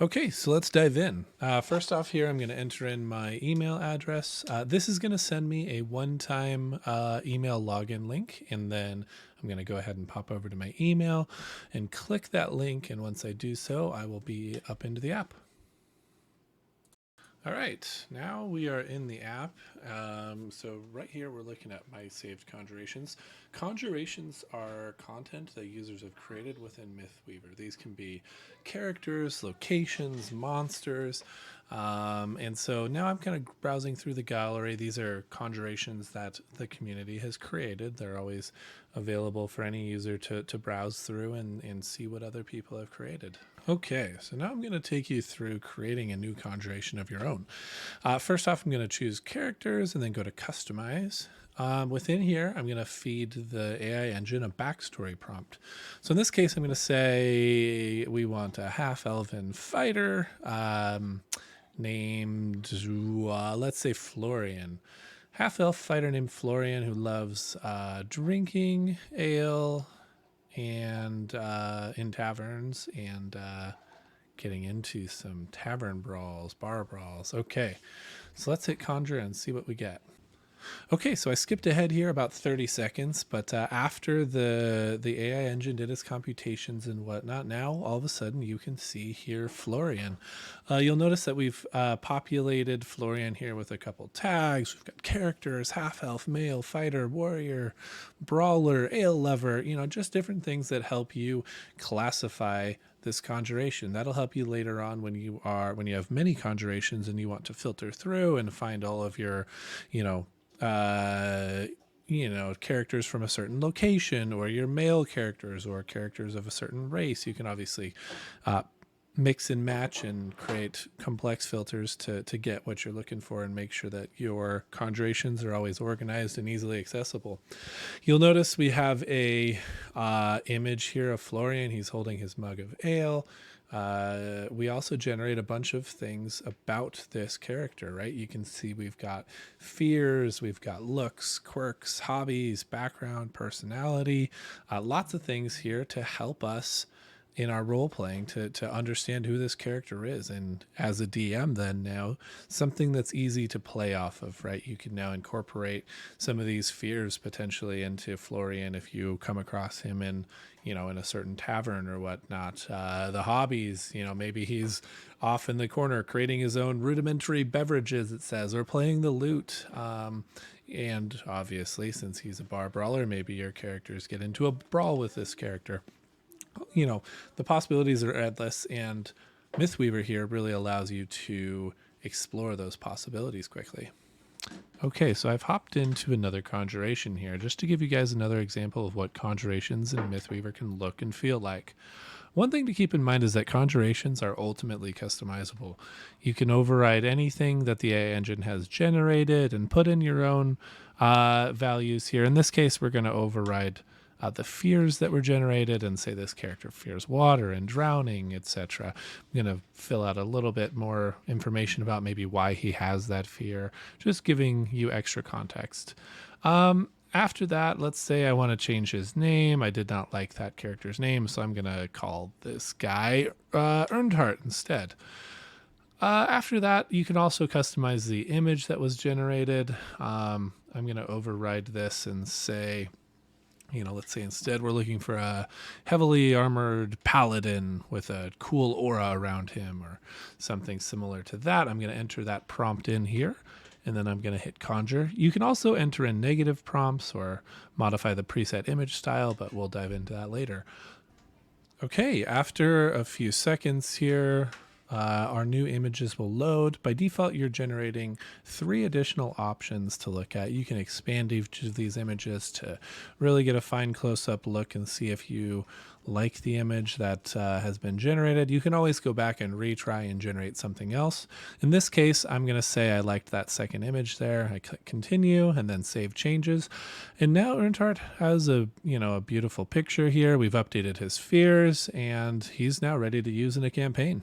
Okay, so let's dive in. First off here, I'm going to enter in my email address. This is going to send me a one-time email login link, and then I'm going to go ahead and pop over to my email and click that link, and once I do so, I will be up into the app. All right, now we are in the app. So right here, we're looking at my saved conjurations. Conjurations are content that users have created within MythWeaver. These can be characters, locations, monsters. And so now I'm kind of browsing through the gallery. These are conjurations that the community has created. They're always available for any user to browse through and see what other people have created. Okay, so now I'm going to take you through creating a new conjuration of your own. First off, I'm going to choose characters and then go to customize. Within here, I'm going to feed the AI engine a backstory prompt. So in this case, I'm going to say we want a half-elven fighter named, let's say Florian. Half-elf fighter named Florian who loves drinking ale and in taverns and getting into some tavern brawls, bar brawls. Okay, so let's hit conjure and see what we get. Okay, so I skipped ahead here about 30 seconds, but after the AI engine did its computations and whatnot, now all of a sudden you can see here Florian. You'll notice that we've populated Florian here with a couple tags. We've got characters, half-elf, male, fighter, warrior, brawler, ale lover, just different things that help you classify this conjuration. That'll help you later on when you have many conjurations and you want to filter through and find all of your, characters from a certain location, or your male characters or characters of a certain race. You can obviously mix and match and create complex filters to get what you're looking for and make sure that your conjurations are always organized and easily accessible. You'll notice we have a image here of Florian. He's holding his mug of ale. We also generate a bunch of things about this character, right? You can see we've got fears, we've got looks, quirks, hobbies, background, personality, lots of things here to help us in our role playing to understand who this character is. And as a DM then now, something that's easy to play off of, right? You can now incorporate some of these fears potentially into Florian if you come across him in a certain tavern or whatnot. The hobbies, maybe he's off in the corner creating his own rudimentary beverages, it says, or playing the lute. And obviously, since he's a bar brawler, maybe your characters get into a brawl with this character. The possibilities are endless, and MythWeaver here really allows you to explore those possibilities quickly. Okay, so I've hopped into another conjuration here just to give you guys another example of what conjurations in MythWeaver can look and feel like. One thing to keep in mind is that conjurations are ultimately customizable. You can override anything that the AI engine has generated and put in your own values here. In this case, we're going to override the fears that were generated and say this character fears water and drowning, etc. I'm going to fill out a little bit more information about maybe why he has that fear, just giving you extra context. After that, let's say I want to change his name. I did not like that character's name, so I'm going to call this guy Earnhardt instead. After that, you can also customize the image that was generated. I'm going to override this and say, let's say instead we're looking for a heavily armored paladin with a cool aura around him or something similar to that. I'm going to enter that prompt in here, and then I'm going to hit conjure. You can also enter in negative prompts or modify the preset image style, but we'll dive into that later. Okay, after a few seconds here, our new images will load. By default, you're generating 3 additional options to look at. You can expand each of these images to really get a fine close-up look and see if you like the image that has been generated. You can always go back and retry and generate something else. In this case, I'm going to say I liked that second image there. I click continue and then save changes. And now Earnhardt has a beautiful picture here. We've updated his fears and he's now ready to use in a campaign.